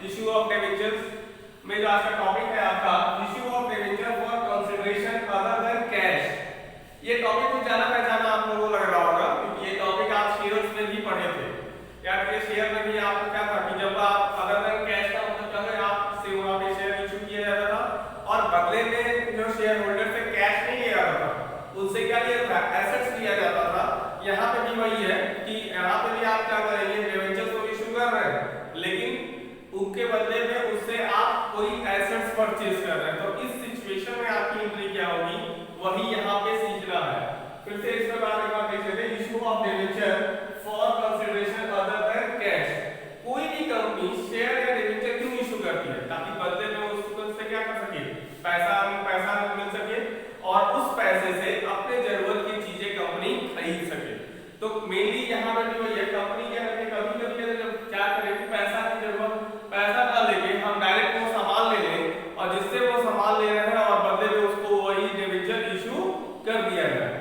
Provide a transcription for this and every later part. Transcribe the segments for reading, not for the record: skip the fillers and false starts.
Issue of debentures में जो आज का टॉपिक है आपका issue of debenture for consideration other than cash. ये टॉपिक कुछ जाना पहचाना आप लोगों को लग रहा होगा क्योंकि ये टॉपिक आप शेयर्स में भी पढ़े थे। यार ये शेयर में भी आपको क्या था कि जब आप अदर देन कैश का मतलब क्या है, आप से वहां पे शेयर इशू किया जाता था और बदले में जो शेयर होल्डर से कैश नहीं लिया जाता था, उनसे क्या लिया था, एसेट्स लिया जाता था। यहाँ पे भी वही है कि यहाँ पे भी आप क्या करेंगे, डिबेंचर्स को इशू कर रहे हैं लेकिन उनके बदले में उससे आप कोई एसेट्स परचेज कर रहे हैं। तो इस सिचुएशन में आपकी एंट्री क्या होगी, वही यहाँ पे सीखना है। फिर से इसके बाद एक बार देख लेते हैं, issue of debenture for consideration other than cash. कोई भी कंपनी शेयर या डिबेंचर क्यों इशू करती है, ताकि बदले में उससे क्या कर सके, पैसा मिल सके और उस पैसे से अपने जरूरत की चीजें कंपनी खरीद सके। तो मेनली यहाँ पे भी वही है, कंपनी क्या करती है, कभी-कभी जब क्या करेगी, पैसा की जरूरत, पैसा ना लेके हम डायरेक्ट वो सामान ले लें और जिससे वो सामान ले रहे हैं और बदले में उसको वही डिबेंचर इशू कर दिया जाए।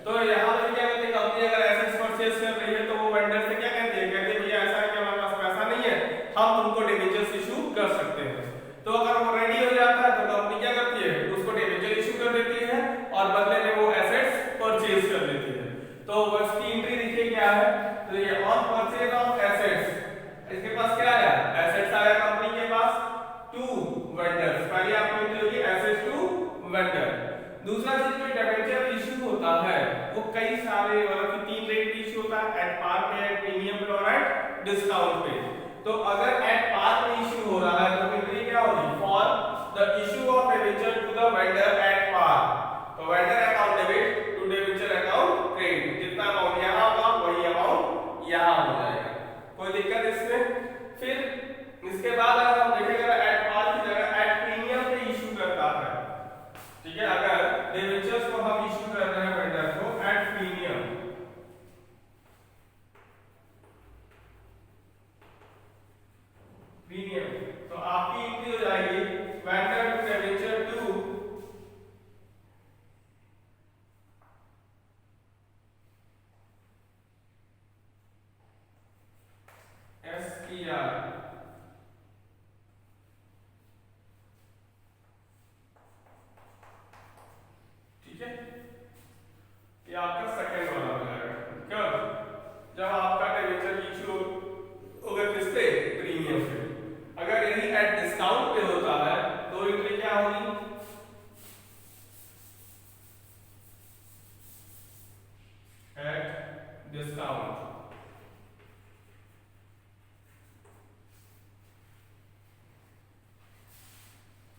तो यहाँ पे क्या करती है, कंपनी अगर एसेट्स परचेज कर रही है तो वो वेंडर से क्या कहती है, कहते हैं भैया ऐसा है कि हमारे पास पैसा नहीं है, हम तुमको डिबेंचर्स इशू कर सकते हैं। तो अगर वो रेडी हो जाता है तो कंपनी क्या करती है, उसको डिबेंचर इशू कर देती है और बदले में वो एसेट्स परचेज कर लेती है। तो उसकी एंट्री देखिए क्या है, तो ये ऑन परचेज ऑफ एसेट्स, इसके पास क्या है, एसेट्स आया कंपनी के पास टू वेंडर्स। पहले आपकी एंट्री होगी एसेट्स टू वेंडर। दूसरा चीज जो डिबेंचर इशू होता है वो कई सारे मतलब तीन रेट पे इशू होता है, एट पार पे, एट प्रीमियम पे और एट डिस्काउंट पे। तो अगर एट पार पे इशू हो रहा है तो एंट्री क्या होगी, for the issue of debenture to the vendor at par. तो vendor account debit to debenture account credit, जितना अमाउंट यहाँ होगा वही अमाउंट यहाँ हो जाएगा। कोई दिक्कत इसमें। फिर इसके बाद अगर हम देखेंगे एट पार की जगह एट प्रीमियम पे इशू करता है, ठीक है, अगर डिबेंचर्स को हम इशू कर रहे हैं वेंडर को एट प्रीमियम, तो आपकी एंट्री हो जाएगी vendor to debenture to SPR. ठीक है, ये आपका सेकंड वाला हो जाएगा। कब, जब आपका डिबेंचर इशू होगा किससे, प्रीमियम पे। अगर यदि एट डिस्काउंट पे होता है तो एंट्री क्या होगी, एट डिस्काउंट।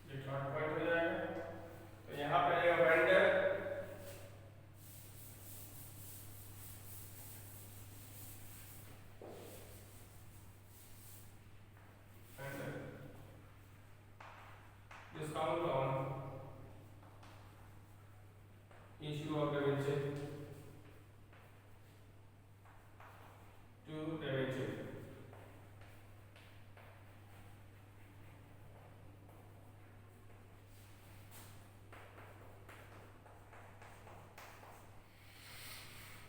ये थर्ड पॉइंट हो जाएगा। तो यहाँ पे आएगा vendor discount on issue of debenture to debenture.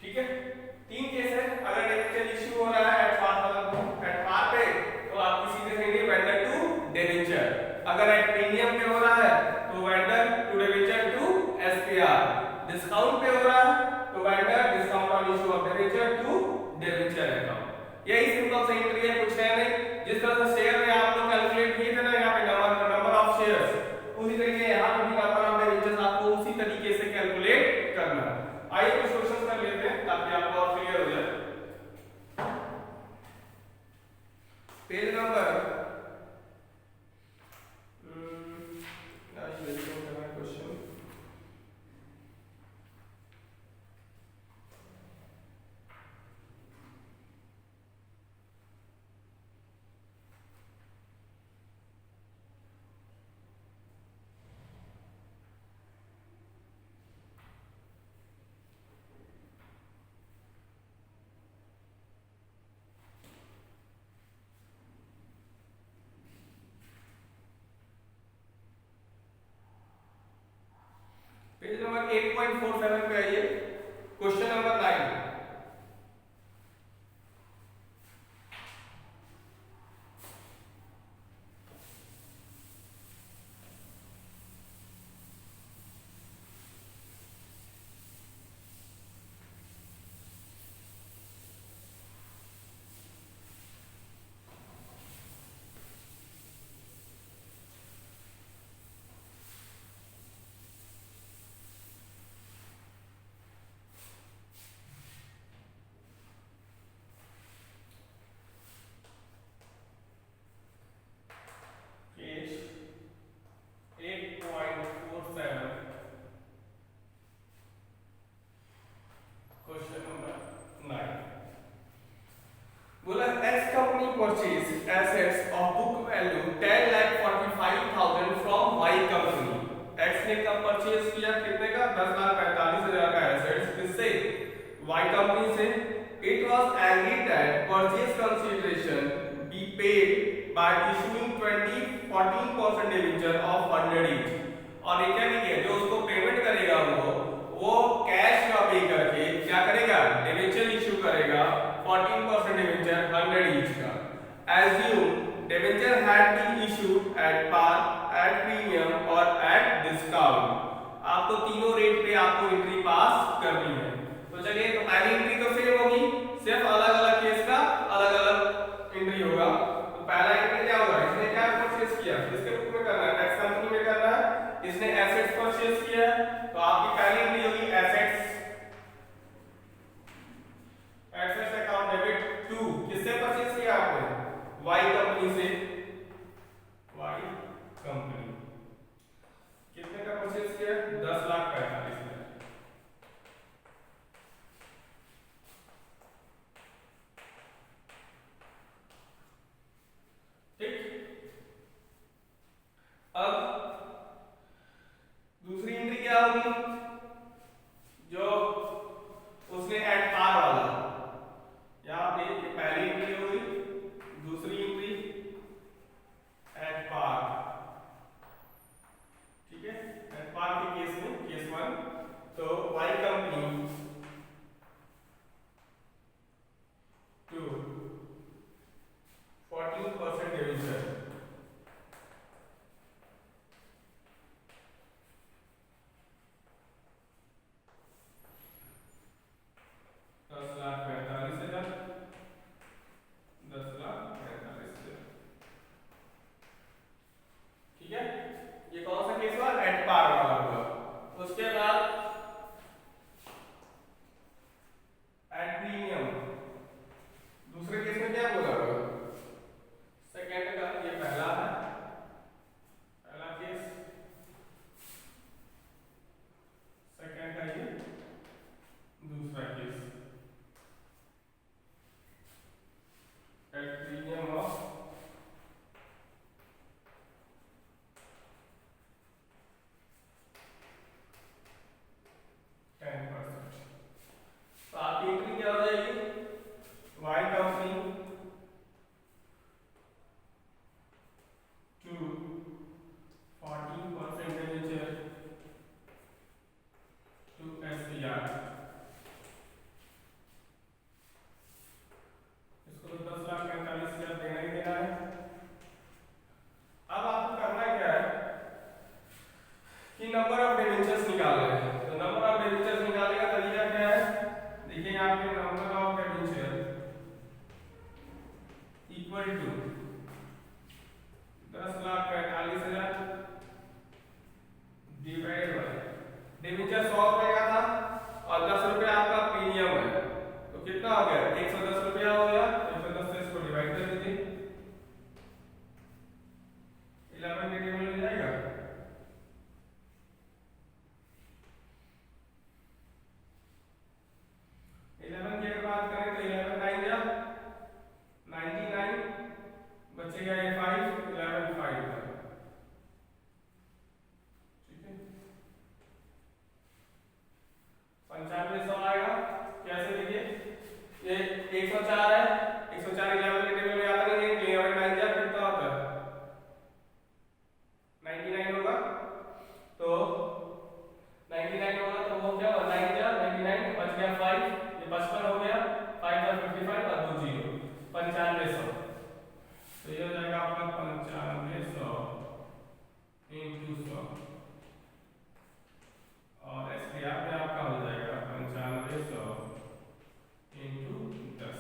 ठीक है, तीन केस है। अगर डिबेंचर इशू हो रहा है एट पार पे तो आप सीधे कहेंगे वेंडर टू डिबेंचर। अगर एट प्रीमियम पे हो रहा है तो vendor to debenture to SPR. Discount पे हो रहा है तो vendor discount on issue of debenture to debenture account. यही सिंपल सी एंट्री है, कुछ है नहीं। जिस तरह से शेयर में आप लोग कैलकुलेट किए थे ना, यहाँ पे नंबर ऑफ शेयर्स, उसी तरीके यहाँ पे भी नंबर ऑफ डिबेंचर्स आपको उसी तरीके से कैलकुलेट करना है। आइए कुछ क्वेश्चन कर लेते हैं ताकि आपको और क्लियर हो जाए। Page number question page number 8.47 पे आइए, question number 9। purchase assets of book value 10,45,000 from Y company. X ने कब परचेज किया, कितने का, 10,45,000 का एसेट्स, किससे, Y कंपनी से. It was agreed that purchase consideration be paid by issuing 14% debenture of 100 each. और ये क्या नहीं है, जो उसको पेमेंट करेगा वो कैश का पे करके क्या करेगा, डिबेंचर इशू करेगा 14% डिबेंचर 100 ईच का. Assume debenture had been issued at par, at premium और at discount. आपको तीनों रेट पे आपको एंट्री पास करनी है. तो चलिए, तो पहली एंट्री तो सेम होगी, सिर्फ अलग अलग केस का अलग अलग एंट्री होगा. तो पहला एंट्री क्या होगा, इसने क्या परचेज किया, किसके बुक में करना है, टैक्स कंपनी में करना है, इसने एसेट्स परचेज किया है. तो आपकी पहली एंट्री होगी assets, assets account debit to, किससे परचेज किया आपने, Y कंपनी से. Y कंपनी कितने का परचेज किया, 10,45,000. ठीक. अब दूसरी एंट्री क्या होगी, जो उसने एट पार वाला, यहां पे पहली एंट्री होगी, दूसरी एंट्री एट पार. ठीक है, एट पार के केस में, केस 1, तो Y company to 14% division, number of debentures निकाल रहे हैं. तो नंबर ऑफ डिवेंचर्स निकालने का तरीका क्या है, देखिए यहाँ पे number of debenture equal to 10,45,000 divide by debenture 100 रुपए का था और 10 रुपए आपका प्रीमियम है, तो कितना हो गया, 110 रुपया हो गया. 110 से इसको डिवाइड कर दीजिए, 11 के टेबल में जाएगा. बचेगा ये 5, 11 5 का. ठीक है, 9500 आएगा. कैसे देखिए, ये 104 है, 104 11 के टेबल में आता नहीं है, 11 9 जा कितना होता है, 99 होगा. तो 99 होगा तो वो क्या होगा, 9 जा 99, बच गया 5, ये 55 हो गया, 5 का 55 और 2 0, 9500. तो ये हो जाएगा आपका 9500 इंटू 100 और एसटीआर में आपका हो जाएगा 9500 इंटू 10.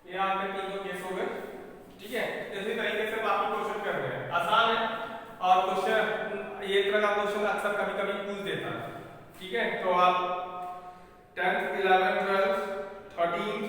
ये आपके तीनों केस हो गए। ठीक है, इसी तरीके से बाकी क्वेश्चन कर रहे हैं, आसान है और क्वेश्चन ये तरह का क्वेश्चन अक्सर कभी कभी पूछ देता है। ठीक है, तो आप 10th 11th 12th 13th